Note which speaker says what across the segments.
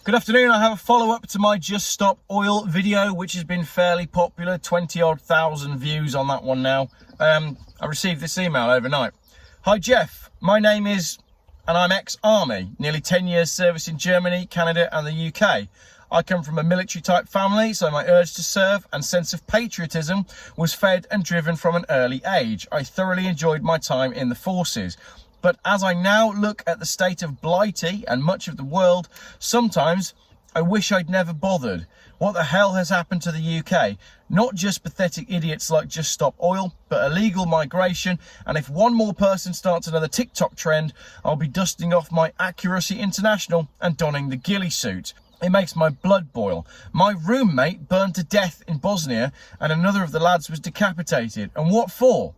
Speaker 1: Good afternoon. I have a follow-up to my Just Stop Oil video, which has been fairly popular, 20-odd thousand views on that one now. I received this email overnight. Hi Geoff, my name is, and I'm ex-army, nearly 10 years service in Germany, Canada and the UK. I come from a military type family, so my urge to serve and sense of patriotism was fed and driven from an early age. I thoroughly enjoyed my time in the forces. But as I now look at the state of Blighty and much of the world, sometimes I wish I'd never bothered. What the hell has happened to the UK? Not just pathetic idiots like Just Stop Oil, but illegal migration. And if one more person starts another TikTok trend, I'll be dusting off my Accuracy International and donning the ghillie suit. It makes my blood boil. My roommate burned to death in Bosnia and another of the lads was decapitated. And what for?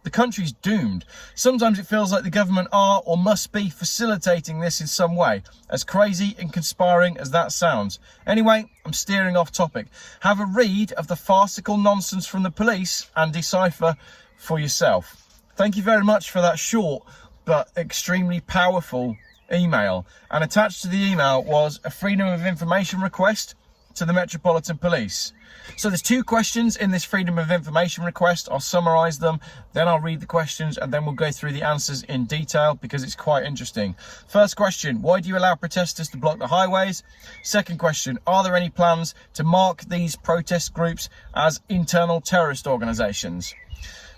Speaker 1: The country's doomed. Sometimes it feels like the government are or must be facilitating this in some way, as crazy and conspiring as that sounds. Anyway, I'm steering off topic. Have a read of the farcical nonsense from the police and decipher for yourself. Thank you very much for that short but extremely powerful email. And attached to the email was a Freedom of Information request to the Metropolitan Police. So there's two questions in this Freedom of Information request. I'll summarise them, then I'll read the questions, and then we'll go through the answers in detail because it's quite interesting. First question, why do you allow protesters to block the highways? Second question, are there any plans to mark these protest groups as internal terrorist organisations?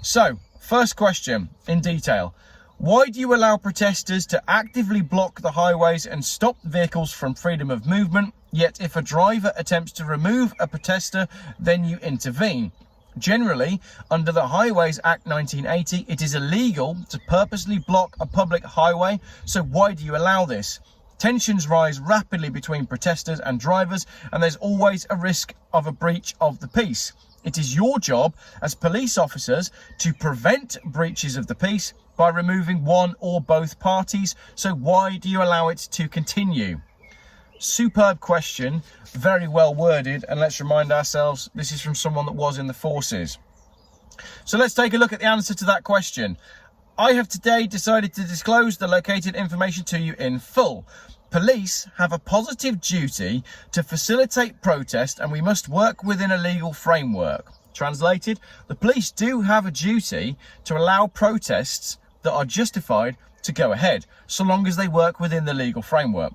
Speaker 1: So, first question in detail. Why do you allow protesters to actively block the highways and stop vehicles from freedom of movement, yet if a driver attempts to remove a protester, then you intervene? Generally, under the Highways Act 1980, it is illegal to purposely block a public highway, so why do you allow this? Tensions rise rapidly between protesters and drivers, and there's always a risk of a breach of the peace. It is your job as police officers to prevent breaches of the peace by removing one or both parties, so why do you allow it to continue? Superb question, very well worded, and let's remind ourselves this is from someone that was in the forces. So let's take a look at the answer to that question. I have today decided to disclose the located information to you in full. Police have a positive duty to facilitate protest and we must work within a legal framework. Translated, the police do have a duty to allow protests that are justified to go ahead, so long as they work within the legal framework.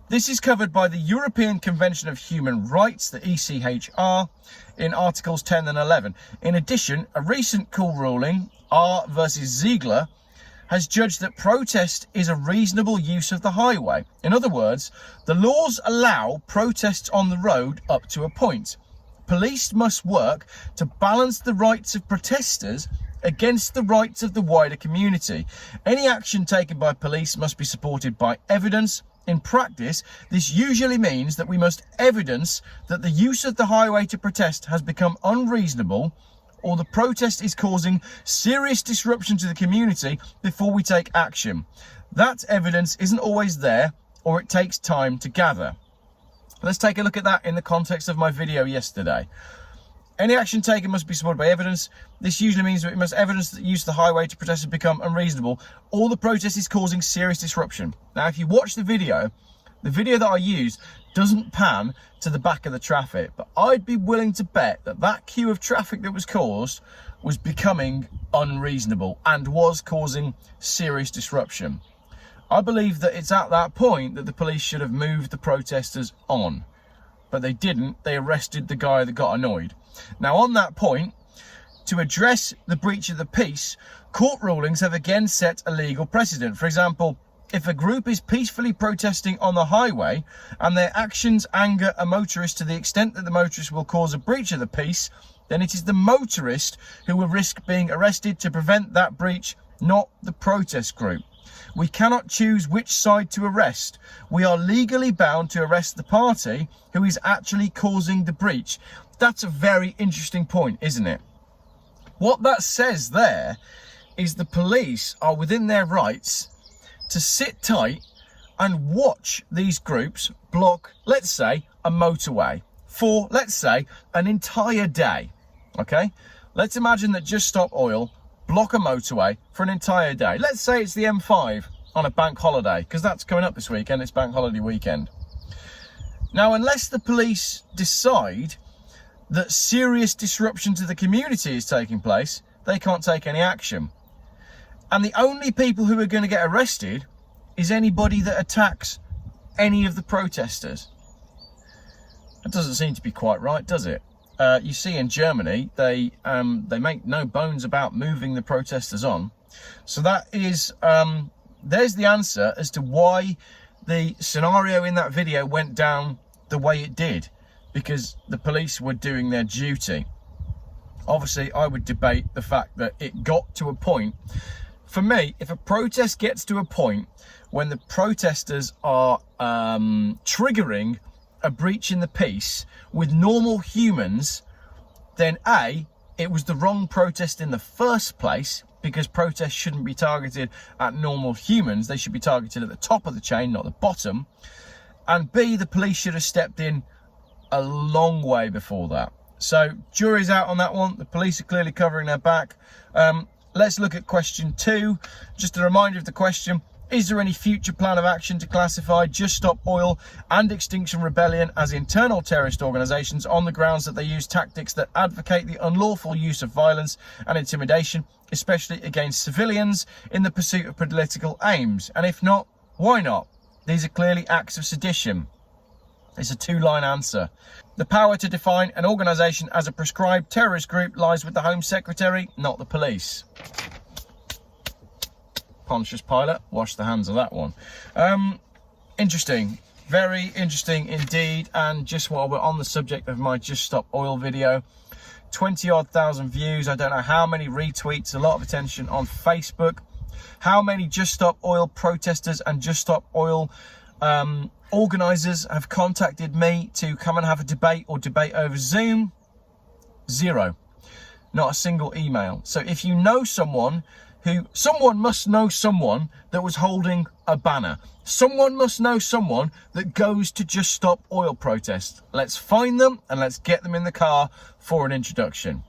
Speaker 1: This is covered by the European Convention of Human Rights, the ECHR, in Articles 10 and 11. In addition, a recent court ruling, R versus Ziegler, has judged that protest is a reasonable use of the highway. In other words, the laws allow protests on the road up to a point. Police must work to balance the rights of protesters against the rights of the wider community. Any action taken by police must be supported by evidence. In practice, this usually means that we must evidence that the use of the highway to protest has become unreasonable or the protest is causing serious disruption to the community before we take action. That evidence isn't always there, or it takes time to gather. Let's take a look at that in the context of my video yesterday. Any action taken must be supported by evidence. This usually means that we must evidence that the use of the highway to protest has become unreasonable, or the protest is causing serious disruption. Now, if you watch the video that I used doesn't pan to the back of the traffic, but I'd be willing to bet that that queue of traffic that was caused was becoming unreasonable and was causing serious disruption. I believe that it's at that point that the police should have moved the protesters on, but they didn't. They arrested the guy that got annoyed. Now, on that point, to address the breach of the peace, court rulings have again set a legal precedent. For example, if a group is peacefully protesting on the highway and their actions anger a motorist to the extent that the motorist will cause a breach of the peace, then it is the motorist who will risk being arrested to prevent that breach, not the protest group. We cannot choose which side to arrest. We are legally bound to arrest the party who is actually causing the breach. That's a very interesting point, isn't it? What that says there is the police are within their rights to sit tight and watch these groups block, let's say, a motorway for, let's say, an entire day. Okay? Let's imagine that Just Stop Oil block a motorway for an entire day. Let's say it's the M5 on a bank holiday, because that's coming up this weekend. It's bank holiday weekend. Now, unless the police decide that serious disruption to the community is taking place, they can't take any action. And the only people who are going to get arrested is anybody that attacks any of the protesters. That doesn't seem to be quite right, does it? You see in Germany, they make no bones about moving the protesters on. So that is, there's the answer as to why the scenario in that video went down the way it did, because the police were doing their duty. Obviously, I would debate the fact that it got to a point. For me, if a protest gets to a point when the protesters are triggering a breach in the peace with normal humans, then A, it was the wrong protest in the first place, because protests shouldn't be targeted at normal humans. They should be targeted at the top of the chain, not the bottom. And B, the police should have stepped in a long way before that. So jury's out on that one. The police are clearly covering their back. Let's look at question 2. Just a reminder of the question: is there any future plan of action to classify Just Stop Oil and Extinction Rebellion as internal terrorist organisations on the grounds that they use tactics that advocate the unlawful use of violence and intimidation, especially against civilians, in the pursuit of political aims? And if not, why not? These are clearly acts of sedition. It's a 2-line answer. The power to define an organisation as a prescribed terrorist group lies with the Home Secretary, not the police. Pontius Pilate, wash the hands of that one. Interesting, very interesting indeed. And just while we're on the subject of my Just Stop Oil video, 20-odd thousand views, I don't know how many retweets, a lot of attention on Facebook. How many Just Stop Oil protesters and Just Stop Oil organisers have contacted me to come and have a debate or debate over Zoom? 0. Not a single email. So if you know someone someone must know someone that was holding a banner. Someone must know someone that goes to Just Stop Oil protests. Let's find them and let's get them in the car for an introduction.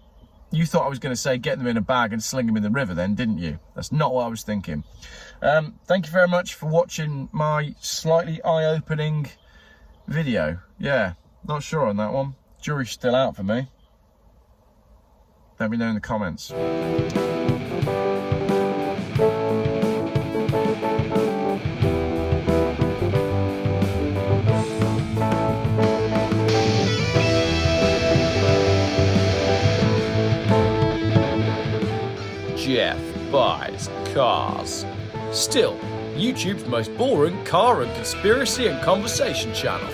Speaker 1: You thought I was going to say get them in a bag and sling them in the river then, didn't you? That's not what I was thinking. Thank you very much for watching my slightly eye-opening video. Yeah, not sure on that one. Jury's still out for me. Let me know in the comments.
Speaker 2: Geoff buys cars. Still, YouTube's most boring car and conspiracy and conversation channel.